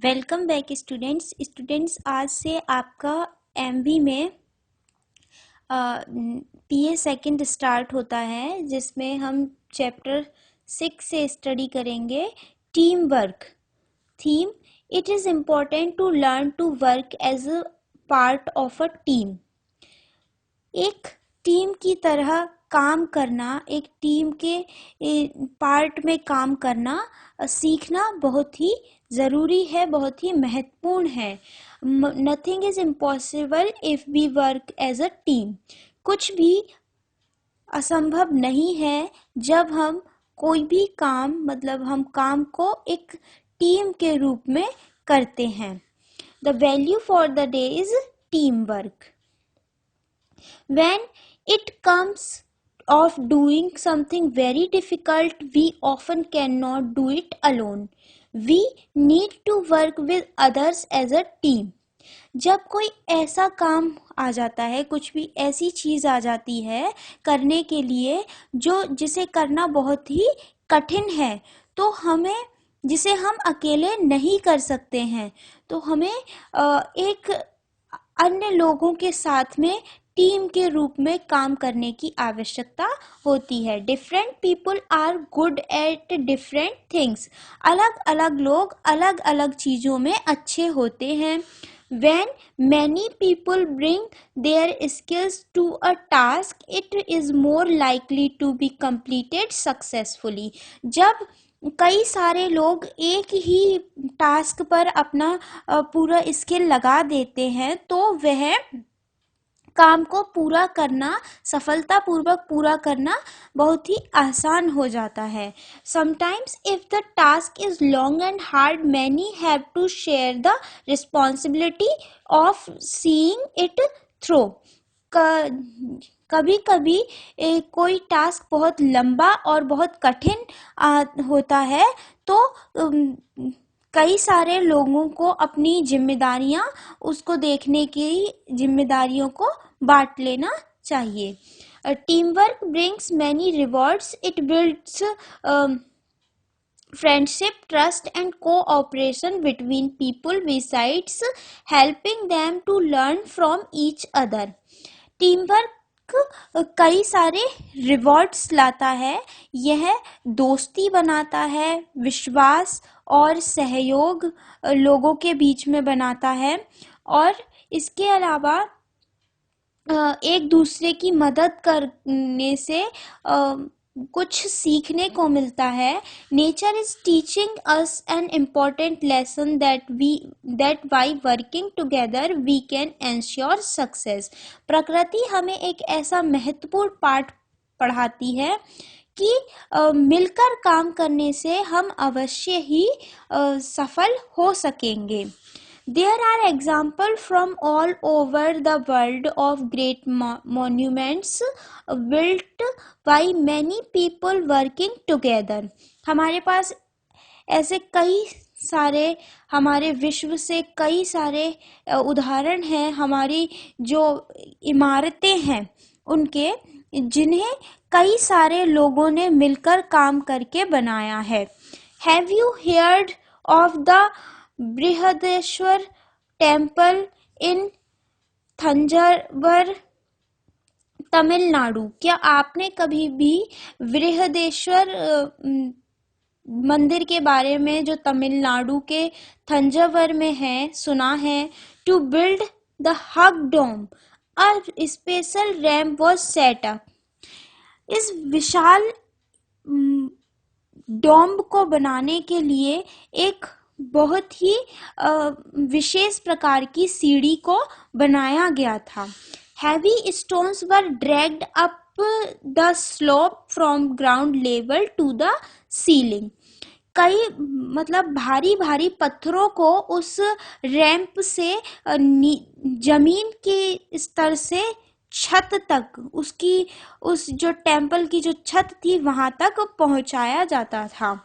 Welcome back students आज से आपका एमबी में पीए सेकंड स्टार्ट होता है, जिसमें हम चैप्टर 6 से स्टडी करेंगे team work. Theme: it is important to learn to work as a part of a team. एक टीम की तरह काम करना, एक टीम के पार्ट में काम करना सीखना बहुत ही ज़रूरी है, बहुत ही महत्वपूर्ण है। Nothing is impossible if we work as a team. कुछ भी असंभव नहीं है जब हम कोई भी काम, मतलब हम काम को एक टीम के रूप में करते हैं। The value for the day is team work. When it comes of doing something very difficult, we often cannot do it alone. We need to work with others as a team. जब कोई ऐसा काम आ जाता है, कुछ भी ऐसी चीज़ आ जाती है करने के लिए जिसे करना बहुत ही कठिन है, तो हमें, जिसे हम अकेले नहीं कर सकते हैं, तो हमें एक अन्य लोगों के साथ में टीम के रूप में काम करने की आवश्यकता होती है। Different people are good at different things. अलग अलग लोग अलग अलग चीज़ों में अच्छे होते हैं। When many people bring their skills to a task, it is more likely to be completed successfully. जब कई सारे लोग एक ही टास्क पर अपना पूरा स्किल लगा देते हैं, तो वह काम को पूरा करना, सफलतापूर्वक पूरा करना बहुत ही आसान हो जाता है। Sometimes if the task is long and hard, many have to share the responsibility of seeing it through. कभी कभी कोई टास्क बहुत लंबा और बहुत कठिन होता है, तो कई सारे लोगों को अपनी जिम्मेदारियां, उसको देखने की जिम्मेदारियों को बांट लेना चाहिए। Team work brings many rewards. It builds friendship, trust and cooperation between people besides helping them to learn from each other. Teamwork कई सारे रिवॉर्ड्स लाता है। यह दोस्ती बनाता है, विश्वास और सहयोग लोगों के बीच में बनाता है, और इसके अलावा एक दूसरे की मदद करने से कुछ सीखने को मिलता है। Nature is teaching us an important lesson that by working together we can ensure success. प्रकृति हमें एक ऐसा महत्वपूर्ण पाठ पढ़ाती है कि मिलकर काम करने से हम अवश्य ही सफल हो सकेंगे। There are examples from all over the world of great monuments built by many people working together. हमारे पास ऐसे कई सारे, हमारे विश्व से कई सारे उदाहरण हैं, हमारी जो इमारतें हैं उनके, जिन्हें कई सारे लोगों ने मिलकर काम करके बनाया है। Have you heard of the Brihadeeswara temple in Thanjavur, Tamil Nadu? क्या आपने कभी भी बृहदेश्वर मंदिर के बारे में, जो तमिलनाडु के थंजावुर में है, सुना है? To build the huge dome a special ramp was set up. इस विशाल डोम को बनाने के लिए एक बहुत ही विशेष प्रकार की सीढ़ी को बनाया गया था। Heavy stones were dragged up the slope from ground level to the ceiling. कई, मतलब भारी भारी पत्थरों को उस रैंप से जमीन के स्तर से छत तक, उसकी उस जो टेम्पल की जो छत थी वहां तक पहुंचाया जाता था।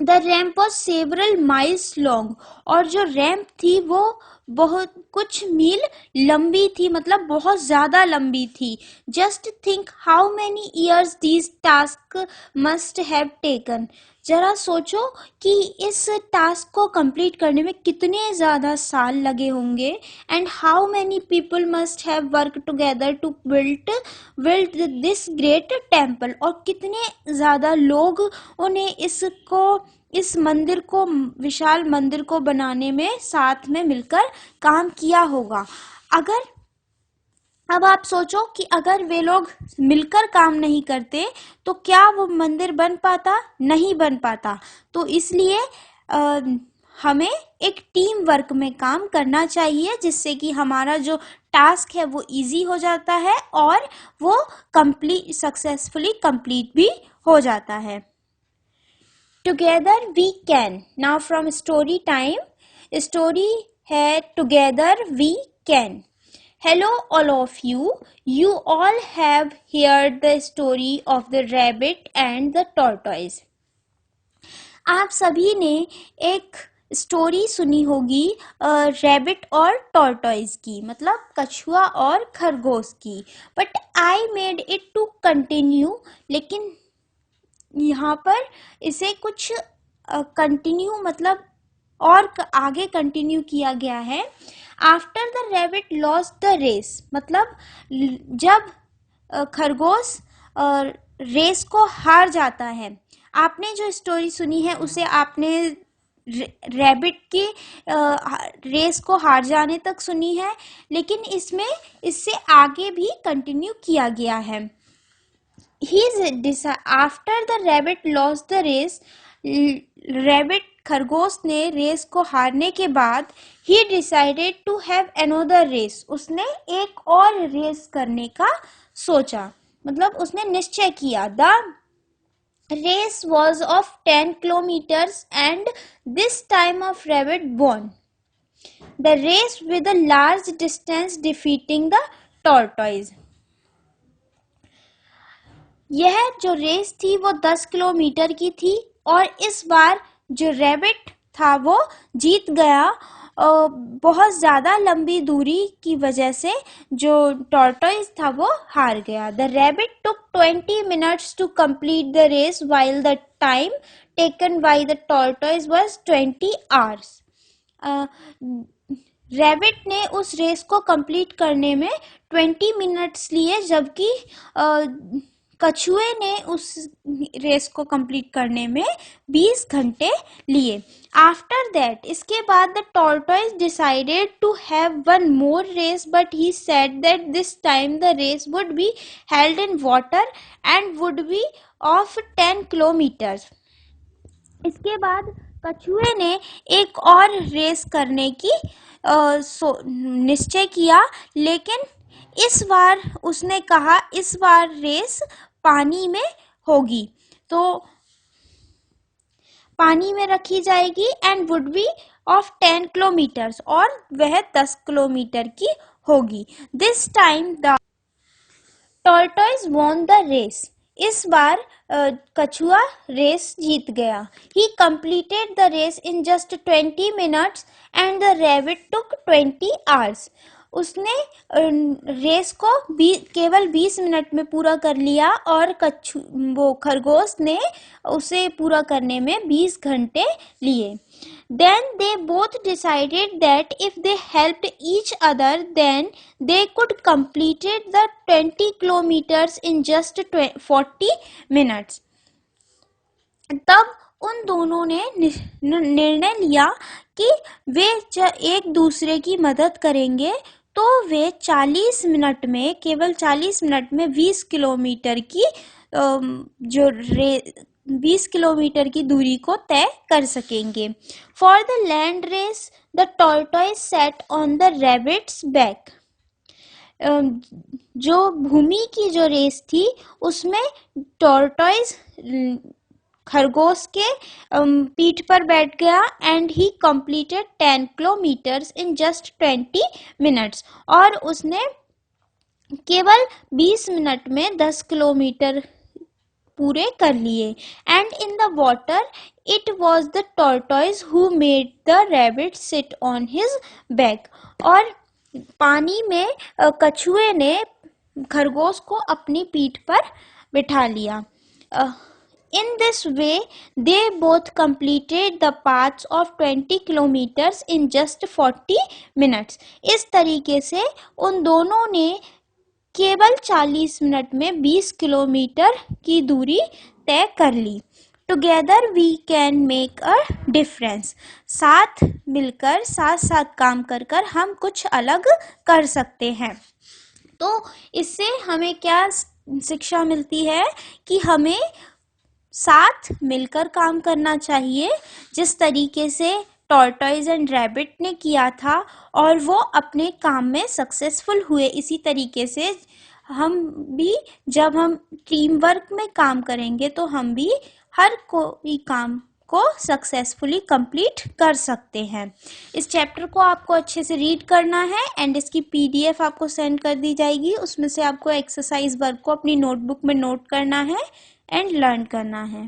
The ramp was several miles long, और जो रैम्प थी वो बहुत कुछ मील लंबी थी, मतलब बहुत ज्यादा लंबी थी। Just think how many years these task task must have taken. जरा सोचो कि इस टास्क को कंप्लीट करने में कितने ज़्यादा साल लगे होंगे, and how many people must have work together to build this great temple, और कितने ज़्यादा लोग उन्हें इस मंदिर को, विशाल मंदिर को बनाने में साथ में मिलकर काम किया होगा। अब आप सोचो कि अगर वे लोग मिलकर काम नहीं करते तो क्या वो मंदिर बन पाता? नहीं बन पाता। तो इसलिए हमें एक टीम वर्क में काम करना चाहिए, जिससे कि हमारा जो टास्क है वो इजी हो जाता है और वो सक्सेसफुली कंप्लीट भी हो जाता है। Together we can. Now from story time, story है together we can. Hello all of you. You all have heard the story of the rabbit and the tortoise. आप सभी ने एक स्टोरी सुनी होगी रैबिट और टॉर्टॉइज की, मतलब कछुआ और खरगोश की। But I made it to continue, लेकिन यहाँ पर इसे कुछ कंटिन्यू मतलब और आगे कंटिन्यू किया गया है। After the rabbit lost the race, मतलब जब खरगोश रेस को हार जाता है। आपने जो स्टोरी सुनी है उसे आपने रैबिट की रेस को हार जाने तक सुनी है, लेकिन इससे आगे भी कंटिन्यू किया गया है। After the rabbit lost the race, rabbit खरगोश ने रेस को हारने के बाद ही decided to have another race, उसने एक और रेस करने का सोचा, मतलब उसने निश्चय किया। The race was of 10 kilometers and this time of rabbit won the race with a large distance defeating the tortoise. यह जो रेस थी वो 10 किलोमीटर की थी और इस बार जो रैबिट था वो जीत गया। बहुत ज़्यादा लंबी दूरी की वजह से जो टॉर्टॉइज था वो हार गया। The rabbit took 20 minutes to complete the race while the time taken by the tortoise was 20 hours. रैबिट ने उस रेस को कंप्लीट करने में 20 मिनट्स लिए, जबकि कछुए ने उस रेस को कंप्लीट करने में 20 घंटे लिए। आफ्टर दैट, इसके बाद the tortoise decided to have one more race, but he said that this time the race would be held in water and would be of 10 kilometers. इसके बाद कछुए ने एक और रेस करने की निश्चय किया, लेकिन इस बार उसने कहा इस बार रेस पानी में होगी, तो पानी में रखी जाएगी and would be of 10 kilometers, और वह 10 किलोमीटर की होगी। This time the tortoise won the race, इस बार कछुआ रेस जीत गया। He completed the race in just 20 minutes and the rabbit took 20 hours. उसने रेस को केवल 20 मिनट में पूरा कर लिया और वो खरगोश ने उसे पूरा करने में 20 घंटे लिए। Then they both decided that if they helped each other, then they could completed the 20 kilometers in just 40 minutes. तब उन दोनों ने निर्णय लिया कि वे एक दूसरे की मदद करेंगे, तो वे 40 मिनट में, केवल 40 मिनट में 20 किलोमीटर की 20 किलोमीटर की दूरी को तय कर सकेंगे। For the land race the tortoise set on the rabbit's back. जो भूमि की जो रेस थी उसमें टॉर्टॉइज खरगोश के पीठ पर बैठ गया and he completed 10 kilometres in just 20 minutes, और उसने केवल 20 मिनट में 10 किलोमीटर पूरे कर लिए। And in the water it was the tortoise who made the rabbit sit on his back, और पानी में कछुए ने खरगोश को अपनी पीठ पर बिठा लिया। In this way, they both completed the paths of 20 kilometers in just 40 minutes. इस तरीके से उन दोनों ने केवल 40 मिनट में 20 किलोमीटर की दूरी तय कर ली. Together we can make a difference. साथ मिलकर साथ साथ काम कर कर हम कुछ अलग कर सकते हैं. तो इससे हमें क्या शिक्षा मिलती है कि हमें साथ मिलकर काम करना चाहिए, जिस तरीके से टॉर्टॉइज एंड रैबिट ने किया था और वो अपने काम में सक्सेसफुल हुए. इसी तरीके से हम भी जब हम टीम वर्क में काम करेंगे तो हम भी हर कोई काम को सक्सेसफुली कंप्लीट कर सकते हैं. इस चैप्टर को आपको अच्छे से रीड करना है एंड इसकी PDF आपको सेंड कर दी जाएगी. उसमें से आपको एक्सरसाइज वर्क को अपनी नोटबुक में नोट करना है एंड लर्न करना है.